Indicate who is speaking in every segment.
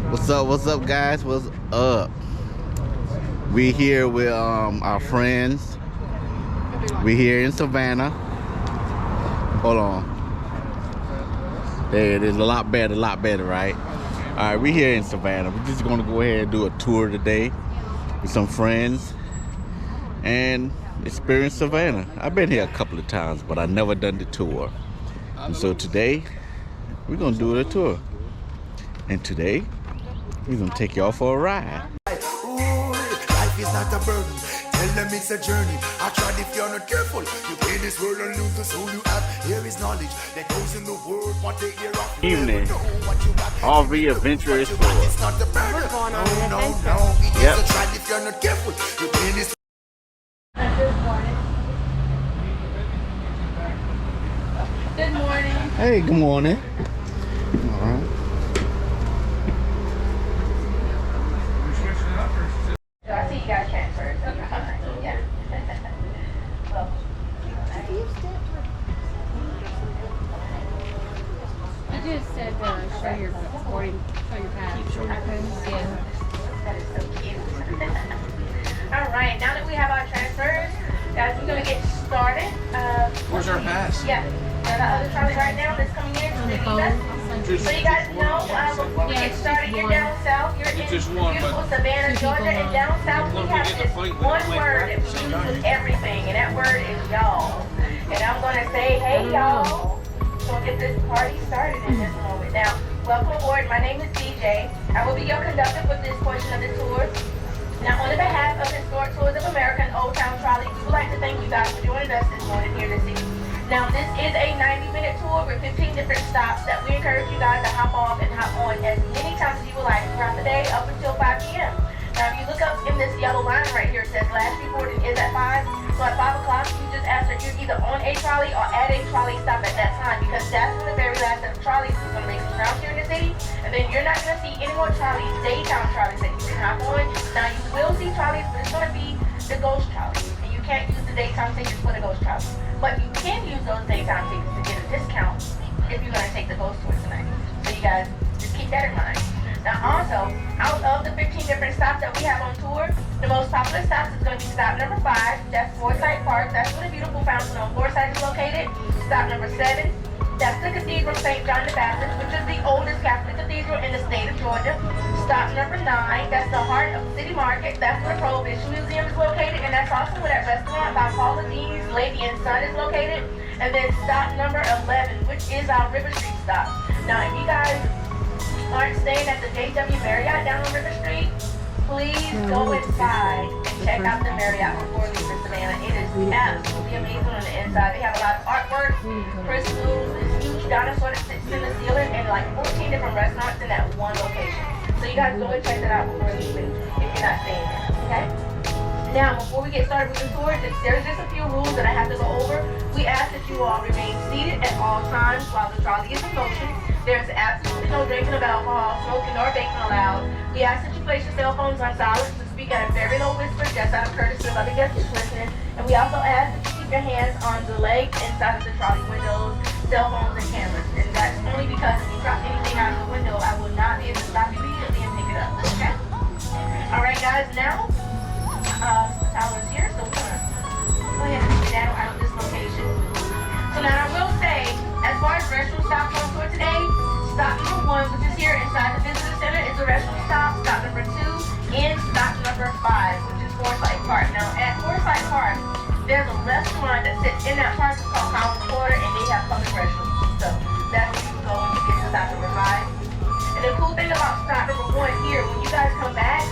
Speaker 1: What's up, guys? What's up? We here with our friends. We here in Savannah. Hold on. There it is. A lot better, right? All right, we here in Savannah. We're just gonna go ahead and do a tour today with some friends and experience Savannah. I've been here a couple of times, but I never done the tour. And so today, we're gonna do a tour. And today, we're gonna take y'all for a ride.
Speaker 2: Life is not a burden. Tell them it's a journey. I tried if you're not careful. You play this world and lose the soul you have. Here is knowledge that goes in the world. What they hear off.
Speaker 1: Evening. RV Adventure Explorer.
Speaker 2: It's not a burden. No. It is a trial if you're not careful. You play this.
Speaker 3: Good morning.
Speaker 1: Hey, good morning. All right.
Speaker 3: I see you guys transferred. So you're fine. Yeah. Well,
Speaker 4: You just said show your boarding, show your pass. Yeah.
Speaker 3: that is so cute. All right. Now that we have our transfers, guys, we're gonna get started.
Speaker 5: Where's our pass?
Speaker 3: Yeah. The other trolley right now that's coming in to the So you guys know, before we get started, you're down south, you're in beautiful Savannah, Georgia, and down south we have this one word that we use with everything, and that word is y'all. And I'm going to say, hey y'all. So we'll get this party started in just a moment. Now, welcome aboard. My name is DJ. I will be your conductor for this portion of the tour. Now, on the behalf of Historic Tours of America and Old Town Trolley, we would like to thank you guys for joining us this morning here this evening. Now, this is a 90-minute tour with 15 different stops that we encourage you guys to hop off and hop on as many times as you would like throughout the day up until 5 p.m. Now, if you look up in this yellow line right here, it says last reporting is at 5. So at 5 o'clock, you just ask that you're either on a trolley or at a trolley stop at that time, because that's when the very last set of trolleys is going to make some rounds here in the city. And then you're not going to see any more trolleys, daytime trolleys that you can hop on. Now, you will see trolleys, but it's going to be the ghost trolley. And you can't use the daytime tickets for the ghost trolley. But you can use those daytime tickets to get a discount if you're going to take the ghost tour tonight. So you guys, just keep that in mind. Now also, out of the 15 different stops that we have on tour, the most popular stops is going to be stop number 5. That's Forsyth Park. That's where the beautiful fountain on Forsyth is located. Stop number 7. That's the Cathedral St. John the Baptist, which is the oldest Catholic cathedral in the state of Georgia. Stop number 9. That's the heart of the city market. That's where the Prohibition Museum is located, and that's also where that restaurant by Paula Dean's Lady and Son is located. And then stop number 11, which is our River Street stop. Now, if you guys aren't staying at the JW Marriott down on River Street, please go inside and check out the Marriott before leaving Savannah. It is absolutely amazing on the inside. They have a lot of artwork, crystals, this huge dinosaur that sits in the ceiling, and like 14 different restaurants in that one location. So you guys go and check that out before leaving if you're not staying there, okay? Now, before we get started with the tour, there's just a few rules that I have to go over. We ask that you all remain seated at all times while the trolley is in motion. There's absolutely no drinking of alcohol, smoking, or baking allowed. We ask that you place your cell phones on silent to speak at a very low whisper, just out of courtesy of other guests listening. And we also ask that you keep your hands on the legs inside of the trolley windows, cell phones, and cameras. And that's only because if you drop anything out of the window, I will not be able to stop you immediately and pick it up. Okay? All right, guys. Now, the tower is here, so we're gonna go ahead and get down out of this location. So now I will say, as far as restroom stops on tour today, stop number 1, which is here inside the visitor center, is a restroom stop. Stop number 2 and stop number 5, which is Forsyth Park. Now at Forsyth Park, there's a restaurant that sits in that park called Collins Quarter, and they have public restrooms. So that's where you can go when you get to stop number 5. And the cool thing about stop number 1 here, when you guys come back,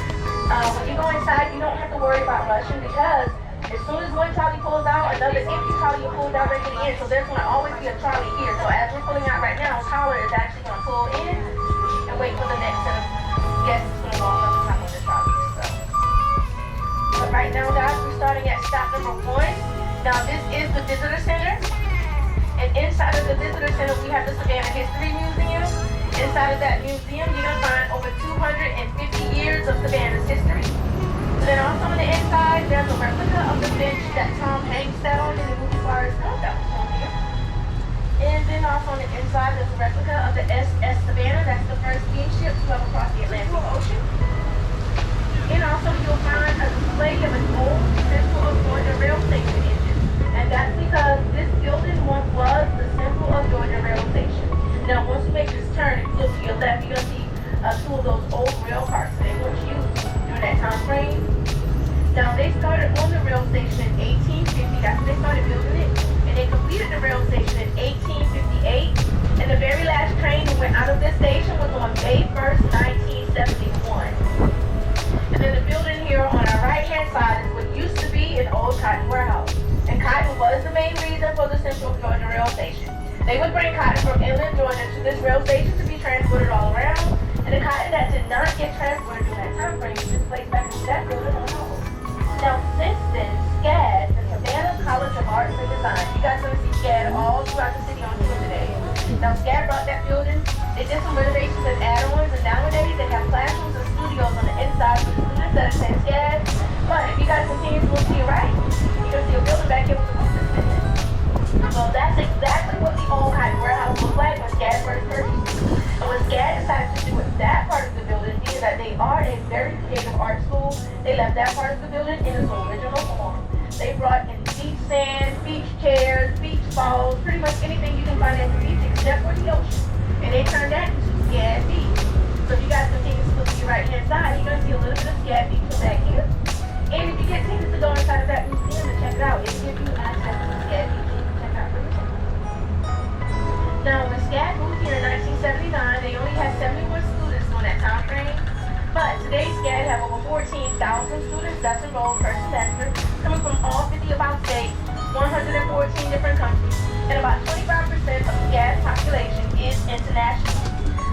Speaker 3: when you go inside, you don't have to worry about rushing, because as soon as one trolley pulls out, another empty trolley will pull down right to the end. So there's going to always be a trolley here. So as we're pulling out right now, Tyler is actually going to pull in and wait for the next set of guests who's going to walk up the top of the trolley. But right now, guys, we're starting at stop number 1. Now this is the visitor center. And inside of the visitor center, we have the Savannah History Museum. Inside of that museum, you're going to find over 250 years of Savannah's history. And then also on the inside, there's a replica of the bench that Tom Hanks sat on in the movie Forrest Gump. That was on here. And then also on the inside, there's a replica of the SS Savannah. That's the first steamship to ever cross the Atlantic. May 1st, 1971. And then the building here on our right-hand side is what used to be an old cotton warehouse. And cotton was the main reason for the Central Georgia Rail Station. They would bring cotton from inland Georgia to this rail station to be transported all around. And the cotton that did not get transported during that time frame was just placed back into that building on hold. Now, since then, SCAD, the Savannah College of Arts and Design, you guys are going to see SCAD all throughout the city on tour today. Now, SCAD brought that building. They did some renovations and add-ons, and nowadays they have classrooms and studios on the inside for the students that attend SCAD. But if you guys continue to look to your right, you're going to see a building back here with the roof that's missing. Well, that's exactly what the old cotton warehouse looked like when SCAD first purchased it. And when SCAD decided to do with that part of the building, being that they are a very creative art school, they left that part of the building in its original form. They brought in beach sand, beach chairs, beach balls, pretty much anything you can find at the beach except for the ocean. And they turned that into SCAD Beach. So if you guys continue to look to your right hand side, you're going to see a little bit of SCAD Beach from back here. And if you get tickets to go inside of that museum and check it out, it'll give you access to SCAD Beach. Now, when SCAD moved here in 1979, they only had 71 students during that time frame. But today, SCAD have over 14,000 students that's enrolled per semester, coming from all 50 of our states, 114 different countries, and about 25% of SCAD's population is international.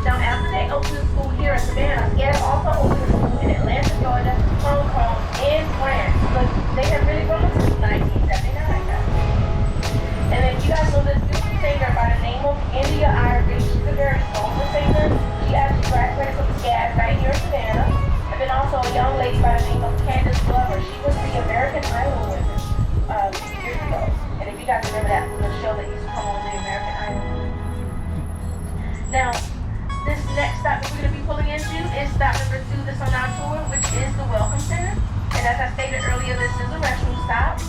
Speaker 3: Now, after they opened the school here in Savannah, SCAD also opened a school in Atlanta, Georgia, Hong Kong, and France. But they have really grown since 1979, guys. And then you guys know this beautiful singer by the name of India Irish. She's a very soulful singer. She actually graduated from SCAD right here in Savannah. And then also a young lady by the name of Candace Glover. She was the American Idol winner a few years ago. And if you guys remember that from the show that used to come on the American Idol. Now, this next stop that we're going to be pulling into is stop number 2 that's on our tour, which is the Welcome Center. And as I stated earlier, this is a restroom stop.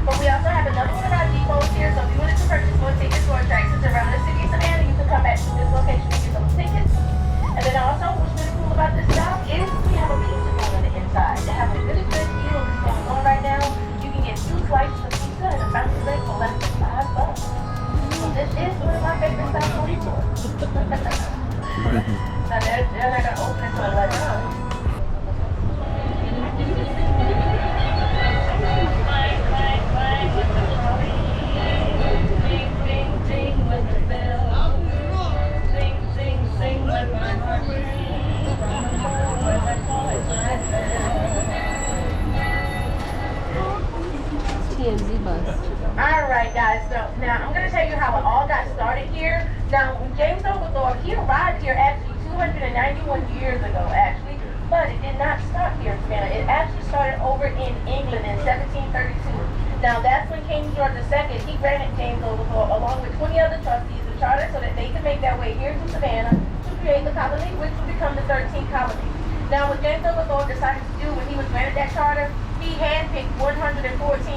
Speaker 3: But we also have another one of our depots here, so if you wanted to purchase more tickets for attractions around the city of Savannah, you can come back to this location and get those tickets. And then also, what's really cool about this stop is we have a pizza going on the inside. They have a really good deal that's going on right now. You can get 2 slices of pizza and a fountain drink for less than $5. So this is one of my favorite stops on tour. Now they're not going to open until 11.
Speaker 4: TMZ bus.
Speaker 3: Alright guys, so now I'm going to tell you how it all got started here. Now, when James Oglethorpe, he arrived here actually 291 years ago, actually, but it did not start here in Savannah. It actually started over in England in 1732. Now, that's when King George II, he granted James Oglethorpe, along with 20 other trustees, a charter so that they could make their way here to Savannah to create the colony, which would become the 13th colony. Now, what James Oglethorpe decided to do when he was granted that charter, he handpicked 114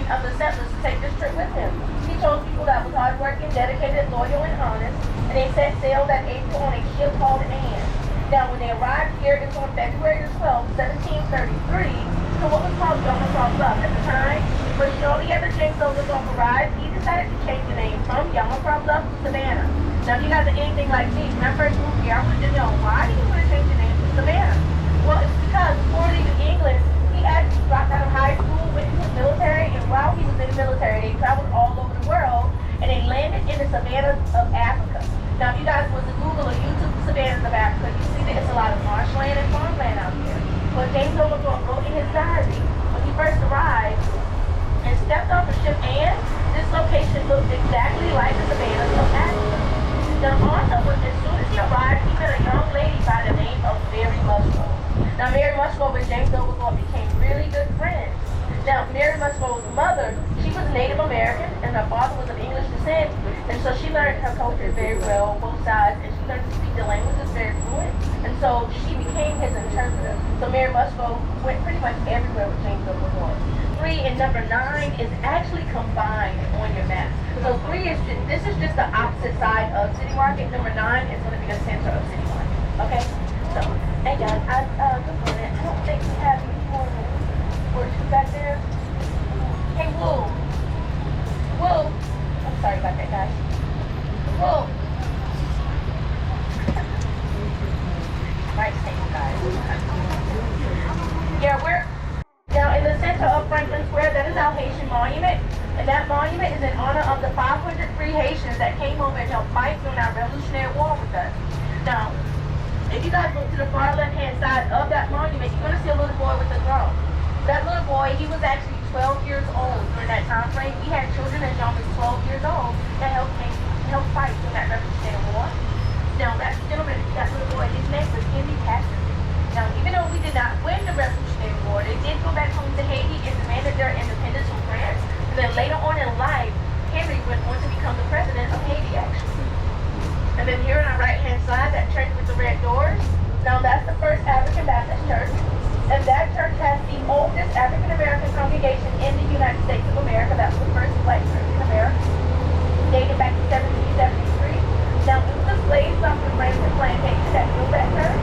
Speaker 3: other settlers to take this trip with him. He chose people that was hardworking, dedicated, loyal, and honest, and they set sail that April on a ship called Anne. Now, when they arrived here, it was on February 12, 1733, to what was called Yamaha Bluff at the time. But shortly after James Oglethorpe arrived, he decided to change the name from Yamaha Bluff to Savannah. Now, if you guys are anything like me, when I first moved here, I wanted to know, why did you want to change the name to Savannah? Well, it's because before leaving England, he actually dropped out of high school, went into the military, and while he was in the military, they traveled all over the world, and they landed in the savannas of Africa. Now, if you guys was to Google or YouTube the savannas of Africa, you see that it's a lot of marshland and farmland out here. But James Oglethorpe wrote in his diary, when he first arrived and stepped off the ship Anne, this location looked exactly like the savannas of Africa. Now, also, as soon as he arrived, he met a young lady by the name of Mary Musgrove. Now, Mary Musgrove and James Oglethorpe became really good friends. Now, Mary Musgrove's mother, she was Native American, and her father was of English descent, and so she learned her culture very well, both sides, and she learned to speak the languages very fluent, and so she became his interpreter. So Mary Musgrove went pretty much everywhere with James Oglethorpe. 3 and number 9 is actually combined on your map. So 3 is just, this is just the opposite side of City Market. Number 9 is going to be the center of City Market. Okay? So, hey guys, good morning. I don't think we have any more or 2 back there. Hey, Woo. Woo. I'm sorry about that, guys. Woo. Yeah, we're now in the center of Franklin Square. That is our Haitian monument. And that monument is in honor of the 500 free Haitians that came over and helped fight during our Revolutionary War with us. Now, if you guys look to the far left-hand side of that monument, you're going to see a little boy with a drum. That little boy, he was actually 12 years old during that time frame. We had children as young as 12 years old that helped fight during that Revolutionary War. Now, that gentleman, that little boy, his name was Henry Patterson. Now, even though we did not win the Revolutionary War, they did go back home to Haiti and demanded their independence from France. And then later on in life, Henry went on to become the president of Haiti, actually. And then here on our right-hand side, that church with the red doors, now that's the First African Baptist Church. And that church has the oldest African-American congregation in the United States of America. That was the first black church in America, dated back to 1773. Now, it was the slaves off the Franklin plantation that built that church.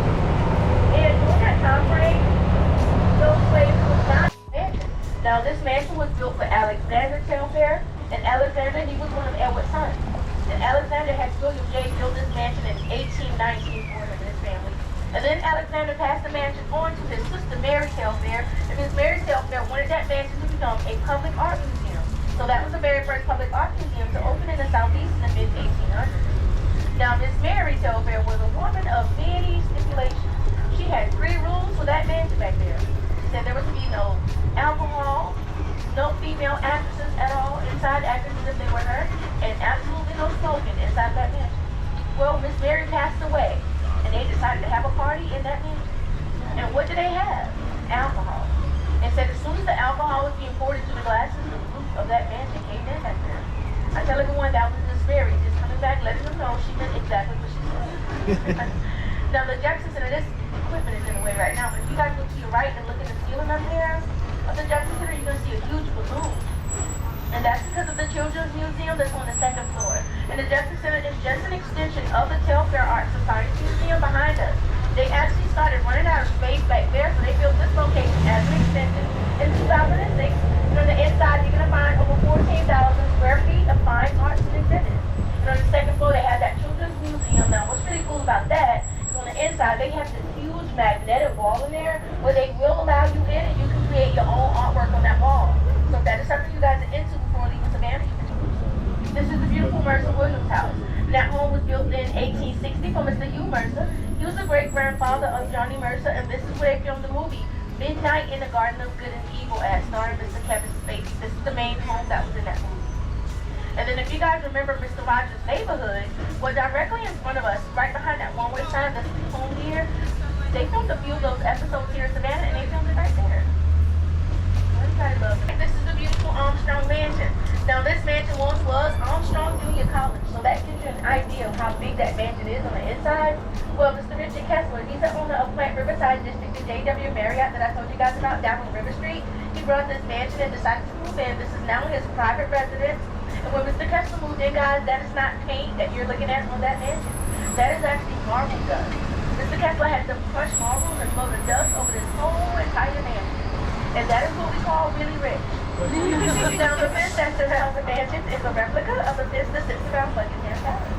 Speaker 3: And during that time frame, those slaves were not mansion. Now, this mansion was built for Alexander Telfair, and Alexander, he was one of Edward's sons. And Alexander had William J. built this mansion in 1819 for him and his family. And then Alexander passed the mansion on to his sister Mary Telfair, and Miss Mary Telfair wanted that mansion to become a public art museum. So that was the very first public art museum to open in the Southeast in the mid-1800s. Now, Miss Mary Telfair was a woman of many stipulations. She had 3 rules for that mansion back there. She said there was to be no alcohol, no female actresses at all inside, actresses if they were her, and absolutely no smoking inside that mansion. Well, Miss Mary passed away, and they decided to have a party in that mansion. And what did they have? Alcohol. And said as soon as the alcohol was being poured into the glasses, the roof of that mansion came in back there. I tell everyone that was Miss Mary just coming back, letting them know she meant exactly what she said. Now, the Jackson Center, this equipment is in the way right now, but if you guys look to your right and look at the ceiling up there of the Jackson Center, you're going to see a huge balloon. And that's because of the Children's Museum that's on the 2nd floor. And the Jackson Center is just an extension of the Telfair Art Society Museum behind us. They actually started running out of space back there, so they built this location as an extension in 2006. And on the inside, you're going to find over 14,000 square feet of fine arts and exhibits. And on the 2nd floor, they have that Children's Museum. Now, what's really cool about that is on the inside, they have this huge magnetic wall in there where they will allow you in and you can create your own artwork on that wall. So if that is something you guys are into before leaving Savannah, you can do it. This is the beautiful Mercer Williams house. And that home was built in 1860 for Mr. Hugh Mercer. He was the great-grandfather of Johnny Mercer, and this is where they filmed the movie Midnight in the Garden of Good and Evil as starring Mr. Kevin Spacey. This is the main home that was in that movie. And then if you guys remember Mr. Rogers' Neighborhood, well, directly in front of us, right behind that one-way sign that's home here, they filmed a few of those episodes here in Savannah, and they filmed it right there. Everybody loves it. This is the beautiful Armstrong Mansion. Now, this mansion once was Armstrong Junior College, so that gives you an idea of how big that mansion is on the inside. Well, Mr. Richard Kessler, he's the owner of Plant Riverside District, the J.W. Marriott that I told you guys about down on River Street. He brought this mansion and decided to move in. This is now his private residence. And when Mr. Kessler moved in, guys, that is not paint that you're looking at on that mansion. That is actually marble dust. Mr. Kessler had some crushed marble and blow the dust over this whole entire mansion. And that is what we call really rich. Now, the fence that surrounds the mansion is a replica of the fence that sits around Buckingham Palace.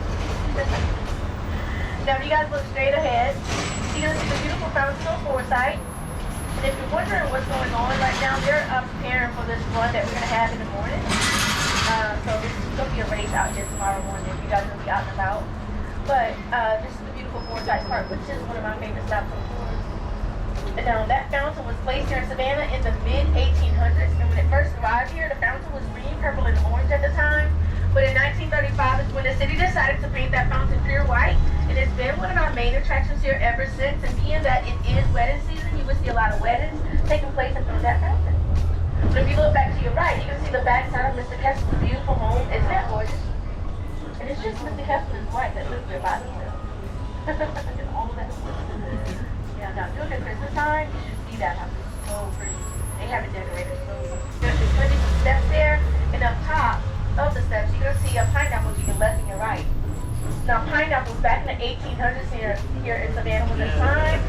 Speaker 3: Now, if you guys look straight ahead, you're going to see the beautiful fountain of Foresight. And if you're wondering what's going on right now, they're preparing for this run that we're going to have in the morning. So this is going to be a race out here tomorrow morning if you guys will be out and about. But this is the beautiful Foresight Park, which is one of my favorite stops on tours. And now that fountain was placed here in Savannah in the mid-1800s. And when it first arrived here, the fountain was green, purple, and orange at the time. But in 1935 is when the city decided to paint that fountain pure white. And it's been one of our main attractions here ever since. And being that it is wedding season, you will see a lot of weddings taking place in front of that fountain. But if you look back to your right, you can see the back side of Mr. Kessler's beautiful home. Isn't that gorgeous? And it's just Mr. Kessler's wife that lives there by himself. And all of that. Yeah, now during the Christmas time, you should see that house. It's so pretty. They have it decorated so good. There's going to be some steps there, and up top of the steps, you're going to see a pineapple to your left and your right. Now, pineapples back in the 1800s here in Savannah was a sign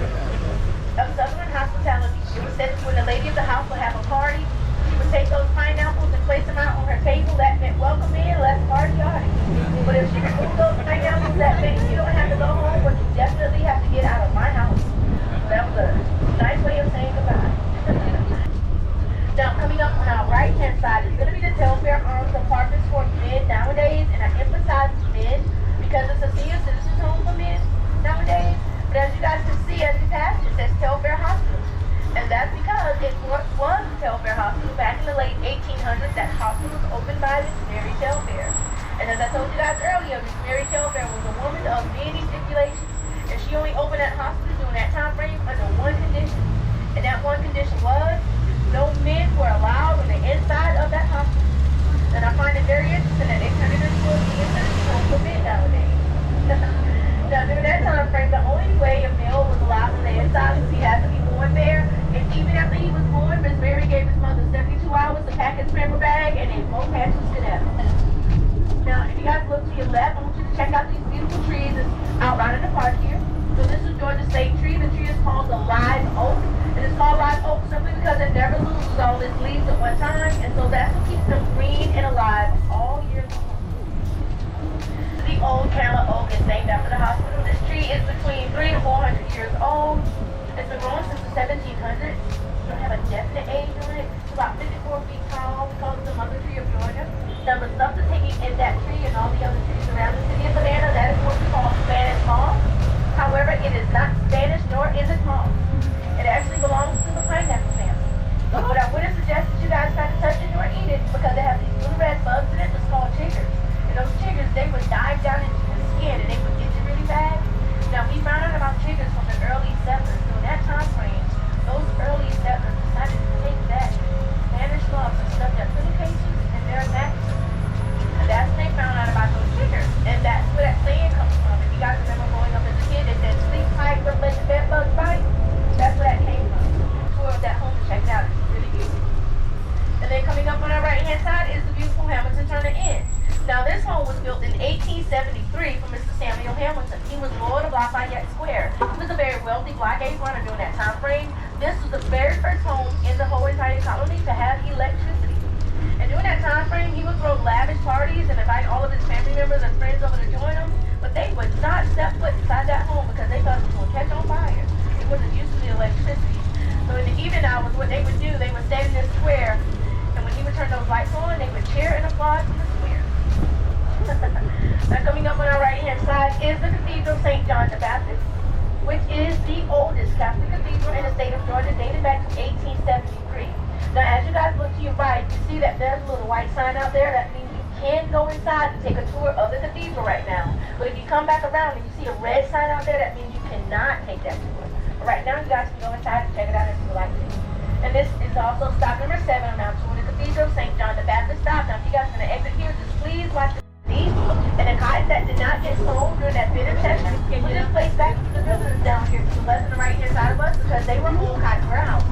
Speaker 3: of Southern hospitality. It was said that when the lady of the house would have a party, she would take those pineapples and place them out on her table. That meant welcome in, let's party hard. But if she removed those pineapples, that meant you don't have to go home, but you definitely have to get out of my house. So that was a side is going to be the Telfair Arms Apartments for men nowadays, and I emphasize men because it's a senior citizen home for men nowadays. But as you guys can see as you pass, it says Telfair Hospital. And that's because it was Telfair Hospital back in the late 1800s. That hospital was opened by Miss Mary Telfair. And as I told you guys earlier, Miss Mary Telfair was a woman of many stipulations. And she only opened that hospital during that time frame under one condition. And that one condition was no men were allowed on the inside of that hospital. And I find it very interesting that they turned it into a senior home for men nowadays. Now during that time frame, the only way a male was allowed on the inside was he had to be born there. And even after he was born, Miss Mary gave his mother 72 hours to pack his paper bag, and they both had to skedaddle. Now, if you guys look to your left, I want you to check out these beautiful trees that's outlined in the park here. So this is Georgia State tree. The tree is called the live oak. And it's called live oak simply because it never loses all its leaves at one time. And so that's what keeps them green and alive all year long. The old Canada oak is named after the hospital. This tree is between 300 and 400 years old. It's been growing since the 1700s. We don't have a definite age on it. It's about 54 feet tall. We call it the mother tree of Georgia. Now the stuff that's hanging in that tree and all the other trees around the city of Savannah, that is what we call Spanish moss. However, it is not Spanish nor is it moss. It actually belongs to the pineapple family. But I wouldn't suggest that you guys try to touch it nor eat it because it has these little red bugs in it that's called chiggers. And those chiggers, they would dive down into your skin and they would get you really bad. Now we found out about chiggers from the early settlers. During that time frame, those early settlers decided to take that Spanish moss and stuff their pillowcases and their mattresses. And that's when they found out about those chiggers. And that's where that saying comes from. If you guys remember growing up as a kid, they said sleep tight, don't let the bed bugs bite. That's where that came from. Tour of that home to check it out. It's really beautiful. And then coming up on our right hand side is the beautiful Hamilton Turner Inn. Now this home was built in 1873 for Mr. Samuel Hamilton. He was Lord of Lafayette Square. He was a very wealthy blockade runner during that time frame. This was the very first home in the whole entire colony to have electricity. And during that time frame, he would throw lavish parties and invite all of his family members and friends over to join him. But they would not step foot inside that home because they thought it was going to catch on fire. It wasn't used to the electricity. So in the evening hours, what they would do, they would stand in this square, and when he would turn those lights on, they would cheer and applaud from the square. Now coming up on our right hand side is the Cathedral St. John the Baptist, which is the oldest Catholic cathedral in the state of Georgia, dated back to 1873. Now as you guys look to your right, you see that there's a little white sign out there. That means you can go inside and take a tour of the cathedral right now. But if you come back around and you see a red sign out there, that means you cannot take that tour. But right now you guys can go inside and check it out if you would like to. And this is also stop number 7 on our tour of the Cathedral St. John the Baptist stop. Now if you guys are going to exit here, just please watch the and the cotton that did not get sold during that bidding session was just placed back to the buildings down here to the left and the right hand side of us because they were old cotton warehouses.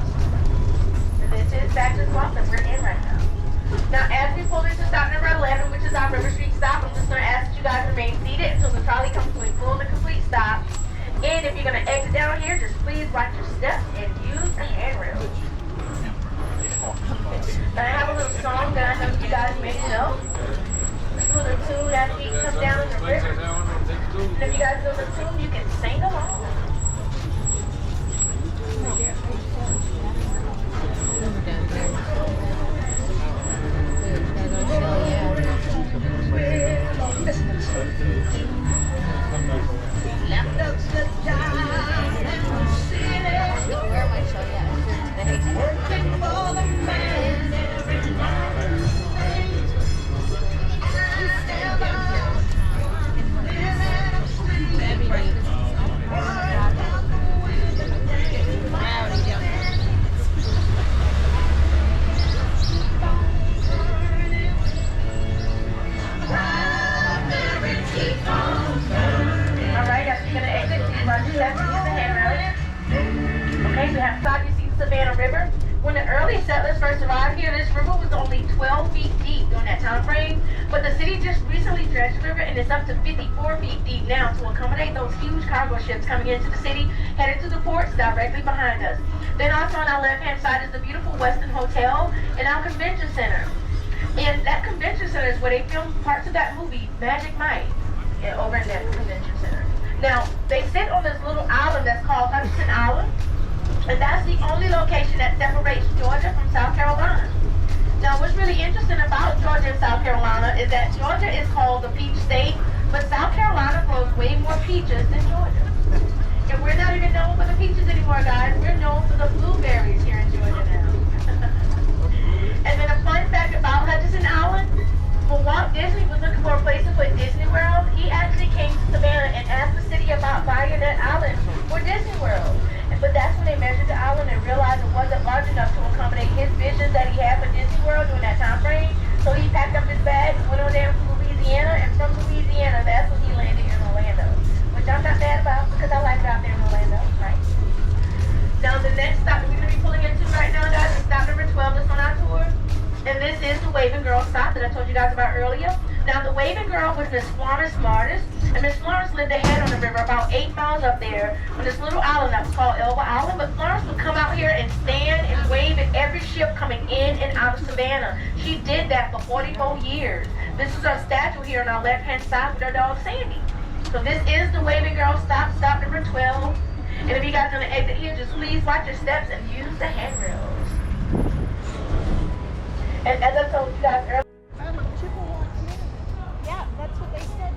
Speaker 3: And this is back to the swamp that we're in right now. Now as we pull into stop number 11, which is our River Street stop, I'm just going to ask that you guys remain seated until the trolley comes to a full and complete stop. And if you're going to exit down here, just please watch your steps and use the handrail. Now I have a little song that I know you guys may know. A little tune as we come down the river. And if you guys know the tune, you can sing along.
Speaker 4: Where am I showing you? Working for the man every night.
Speaker 3: Okay, so we have stopped. You see the Savannah River. When the early settlers first arrived here, this river was only 12 feet deep during that time frame. But the city just recently dredged the river, and it's up to 54 feet deep now to accommodate those huge cargo ships coming into the city, headed to the ports directly behind us. Then also on our left-hand side is the beautiful Westin Hotel and our convention center. And that convention center is where they filmed parts of that movie, Magic Mike, over in that convention center. Now, they sit on this little island that's called Hudson Island, and that's the only location that separates Georgia from South Carolina. Now, what's really interesting about Georgia and South Carolina is that Georgia is called the peach state, but South Carolina grows way more peaches than Georgia. And we're not even known for the peaches anymore, guys. We're known for the blueberries here in Georgia now. And then a fun fact about Hutchinson Island, when Walt Disney was looking for a place to put Disney World, he actually came to Savannah and asked the city about buying that island for Disney World. But that's when they measured the island and realized it wasn't large enough to accommodate his visions that he had for Disney World during that time frame. So he packed up his bags and went on down to Louisiana, and from Louisiana, that's when he landed here in Orlando. Which I'm not mad about because I like it out there in Orlando, right? Now the next stop we're going to be pulling into right now, guys, is stop number 12 that's on our tour. And this is the Waving Girl stop that I told you guys about earlier. Now the Waving Girl was Miss Florence Smartest, and Miss Florence lived ahead on the river about 8 miles up there on this little island that was called Elba Island. But Florence would come out here and stand and wave at every ship coming in and out of Savannah. She did that for 44 years. This is our statue here on our left-hand side with our dog Sandy. So this is the Waving Girl stop, stop number 12. And if you guys are going to exit here, just please watch your steps and use the handrails. And as I told you guys earlier,
Speaker 4: Yeah, that's what they said.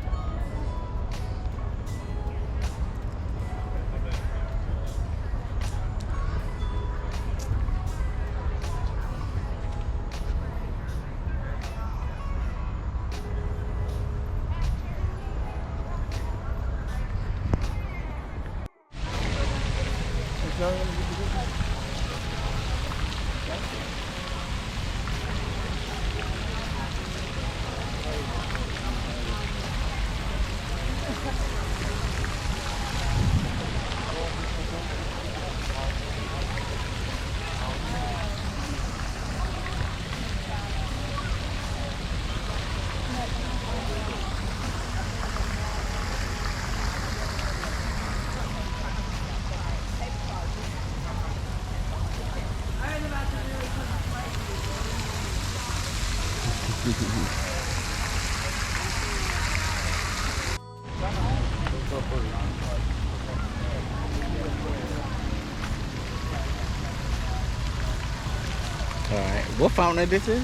Speaker 1: All right, what fountain this is?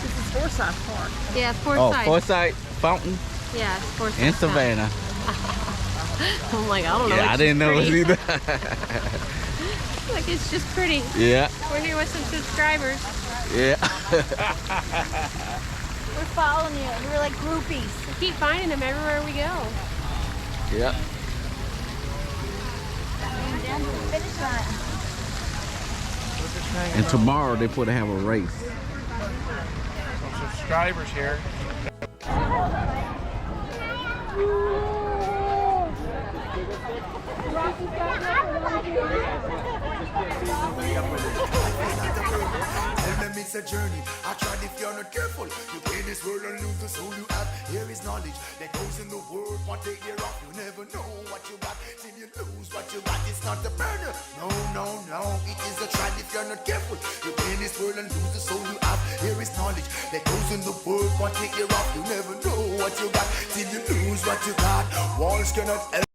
Speaker 6: This is Forsyth Park.
Speaker 4: Yeah,
Speaker 1: Oh,
Speaker 4: Forsyth.
Speaker 1: Forsyth Fountain
Speaker 4: Yeah, it's Forsyth.
Speaker 1: in Savannah.
Speaker 4: I'm like, I don't know.
Speaker 1: Yeah, I
Speaker 4: it's
Speaker 1: didn't
Speaker 4: just
Speaker 1: know it
Speaker 4: pretty.
Speaker 1: either.
Speaker 4: Like, it's just pretty.
Speaker 1: Yeah,
Speaker 4: We're here with some subscribers.
Speaker 1: yeah.
Speaker 4: We're following you. We're like groupies. We keep finding them everywhere we go.
Speaker 1: Yeah.
Speaker 4: Down to the finish line.
Speaker 1: And tomorrow they put to have a race.
Speaker 5: Some subscribers here.
Speaker 2: Tell them it's a journey. I tried if you're not careful. You play this world and lose the soul you have. Here is knowledge that goes in the world. One day you're off. You never know what you got till you lose what you got. It's not a burner. No, no, no. It is a trap if you're not careful. You play this world and lose the soul you have. Here is knowledge that goes in the world. One day you're off. You never know what you got till you lose what you got. Walls cannot help.